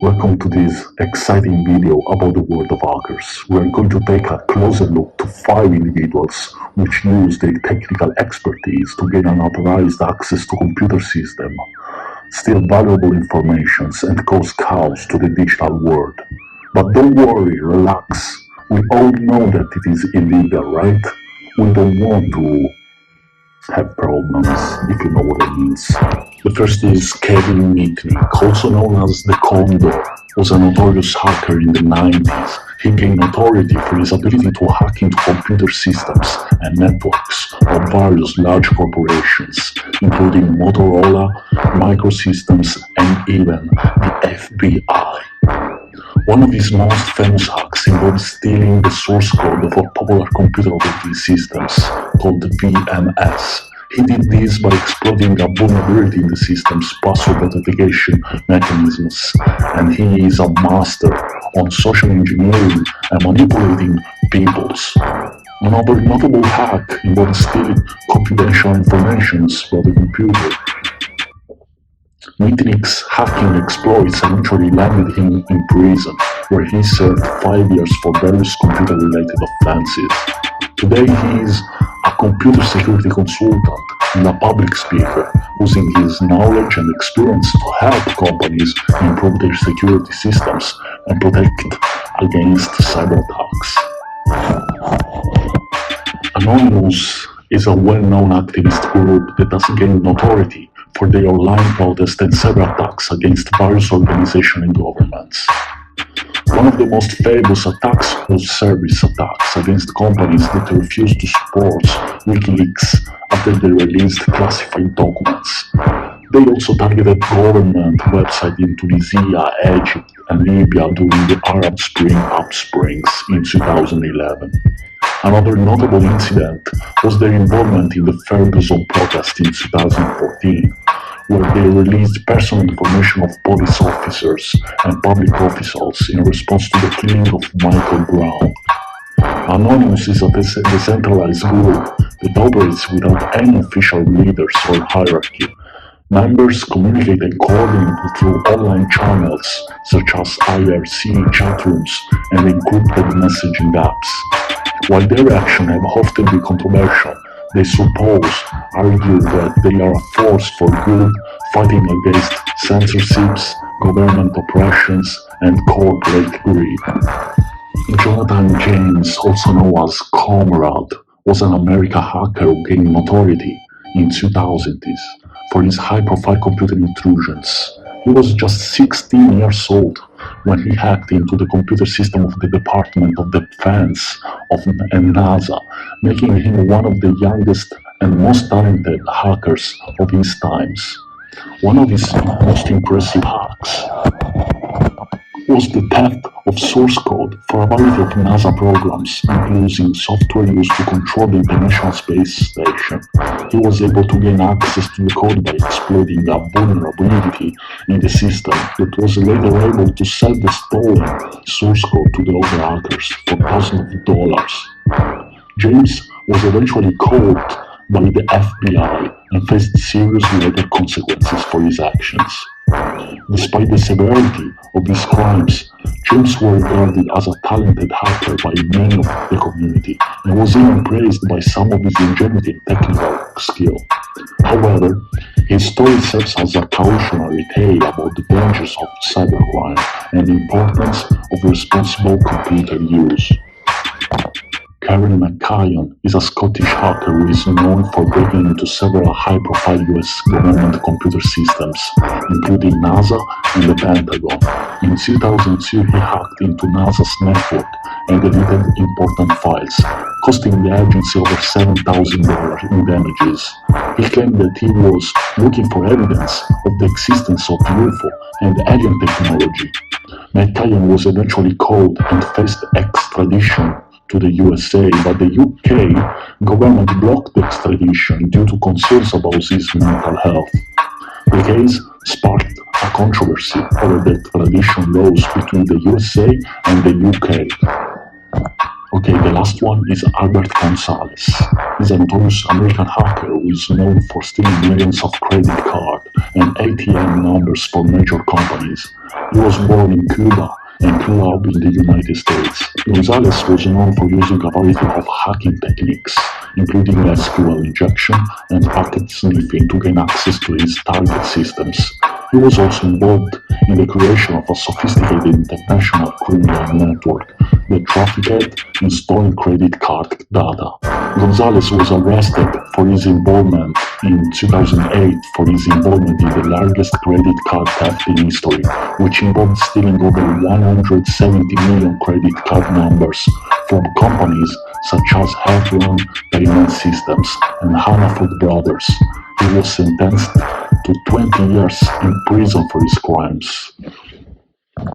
Welcome to this exciting video about the world of hackers. We are going to take a closer look to 5 individuals which use their technical expertise to gain unauthorized access to computer systems, steal valuable information and cause chaos to the digital world. But don't worry, relax. We all know that it is illegal, right? We don't want to have problems, if you know what it means. The first is Kevin Mitnick, also known as the Condor, was a notorious hacker in the 90s. He gained notoriety for his ability to hack into computer systems and networks of various large corporations, including Motorola, Microsystems, and even the FBI. One of his most famous hacks involved stealing the source code of a popular computer operating systems called the VMS. He did this by exploiting a vulnerability in the system's password authentication mechanisms, and he is a master on social engineering and manipulating peoples. Another notable hack involved stealing confidential information from the computer. Mitnick's hacking exploits eventually landed him in prison, where he served 5 years for various computer-related offenses. Today he is a computer security consultant and a public speaker, using his knowledge and experience to help companies improve their security systems and protect against cyber attacks. Anonymous is a well-known activist group that has gained notoriety for their online protests and cyber attacks against various organizations and governments. One of the most famous attacks was service attacks against companies that refused to support WikiLeaks after they released classified documents. They also targeted government websites in Tunisia, Egypt, and Libya during the Arab Spring upsprings in 2011. Another notable incident was their involvement in the Ferguson protest in 2014, where they released personal information of police officers and public officials in response to the killing of Michael Brown. Anonymous is a decentralized group that operates without any official leaders or hierarchy. Members communicate and coordinate through online channels such as IRC chatrooms and encrypted messaging apps. While their actions have often been controversial, they argue that they are a force for good, fighting against censorships, government oppressions, and corporate greed. Jonathan James, also known as Comrade, was an American hacker who gained notoriety in 2000s for his high-profile computer intrusions. He was just 16 years old when he hacked into the computer system of the Department of Defense and NASA, making him one of the youngest and most talented hackers of his times. One of his most impressive hacks was the theft of source code for a variety of NASA programs, including software used to control the International Space Station. He was able to gain access to the code by exploiting a vulnerability in the system that was later able to sell the stolen source code to the other hackers for thousands of dollars. James was eventually caught by the FBI and faced serious legal consequences for his actions. Despite the severity of his crimes, James was regarded as a talented hacker by many of the community and was even praised by some of his ingenuity and technical skill. However, his story serves as a cautionary tale about the dangers of cybercrime and the importance of responsible computer use. Karen McKeon is a Scottish hacker who is known for breaking into several high-profile US government computer systems, including NASA and the Pentagon. In 2002, he hacked into NASA's network and deleted important files, costing the agency over $7,000 in damages. He claimed that he was looking for evidence of the existence of UFO and alien technology. McKeon was eventually caught and faced extradition to the USA, but the UK government blocked the extradition due to concerns about his mental health. The case sparked a controversy over the extradition laws between the USA and the UK. Okay, the last one is Albert Gonzalez. He's a notorious American hacker who is known for stealing millions of credit card and ATM numbers for major companies. He was born in Cuba and grew up in the United States. Gonzalez was known for using a variety of hacking techniques, including SQL injection and packet sniffing to gain access to his target systems. He was also involved in the creation of a sophisticated international criminal network that trafficked in stolen credit card data. Gonzalez was arrested for his involvement in 2008 for his involvement in the largest credit card theft in history, which involved stealing over 170 million credit card numbers from companies such as Havoc Payment Systems and Hanafoot Brothers. He was sentenced to 20 years in prison for his crimes.